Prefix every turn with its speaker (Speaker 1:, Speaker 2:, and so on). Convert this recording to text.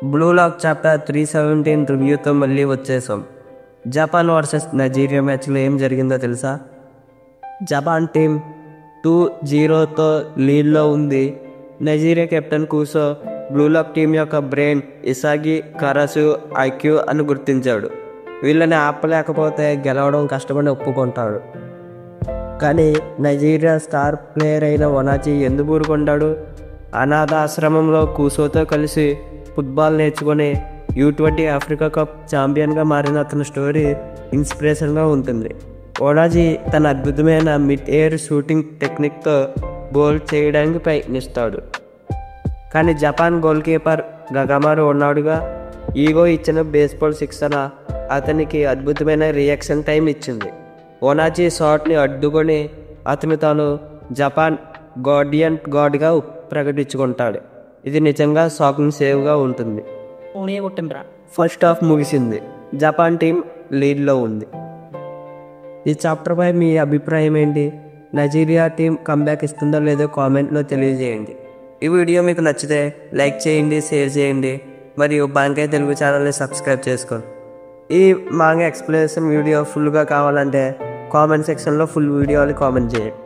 Speaker 1: Blue lock chapter 317 రివ్యూతో మళ్ళీ వచ్చేసాం. Japan versus Nigeria మ్యాచ్లో ఏం జరిగిందో తెలుసా? జపాన్ టీం 2-0తో లీడ్లో ఉంది. నైజీరియా కెప్టెన్ కూసో బ్లూ లాక్ టీం యొక్క బ్రెయిన్ ఇసాగి కరాసు ఐక్యూ అని గుర్తించాడు. వీళ్ళని ఆపలేకపోతే గెలవడం కష్టపడి ఒప్పుకుంటాడు. కానీ నైజీరియా స్టార్ ప్లేయర్ అయిన ఒనాచి ఎందుకు ఊరుకుంటాడు? అనాథాశ్రమంలో కూసోతో కలిసి ఫుట్బాల్ నేర్చుకొని U20 ఆఫ్రికా కప్ ఛాంపియన్గా మారిన అతని స్టోరీ ఇన్స్పిరేషన్గా ఉంటుంది. ఒనాచి తన అద్భుతమైన మిడ్ ఎయిర్ షూటింగ్ టెక్నిక్తో గోల్ చేయడానికి ప్రయత్నిస్తాడు. కానీ జపాన్ గోల్ కీపర్ గగమారు ఉన్నాడుగా. ఈగో ఇచ్చిన బేస్బాల్ సిక్సర్ అతనికి అద్భుతమైన రియాక్షన్ టైం ఇచ్చింది. ఒనాచి షాట్ని అడ్డుకొని అతను తాను జపాన్ గార్డియన్ గాడ్గా ప్రకటించుకుంటాడు. ఇది నిజంగా షాకింగ్ సేవ్గా ఉంటుంది. ఫస్ట్ హాఫ్ ముగిసింది. జపాన్ టీం లీడ్లో ఉంది. ఈ చాప్టర్పై మీ అభిప్రాయం ఏంటి? నైజీరియా టీం కంబ్యాక్ ఇస్తుందో లేదో కామెంట్లో తెలియజేయండి. ఈ వీడియో మీకు నచ్చితే లైక్ చేయండి, షేర్ చేయండి, మరియు బాంకాయ్ తెలుగు ఛానల్ని సబ్స్క్రైబ్ చేసుకోండి. ఈ మాంగా ఎక్స్ప్లెనేషన్ వీడియో ఫుల్గా కావాలంటే కామెంట్ సెక్షన్లో ఫుల్ వీడియో అని కామెంట్ చేయండి.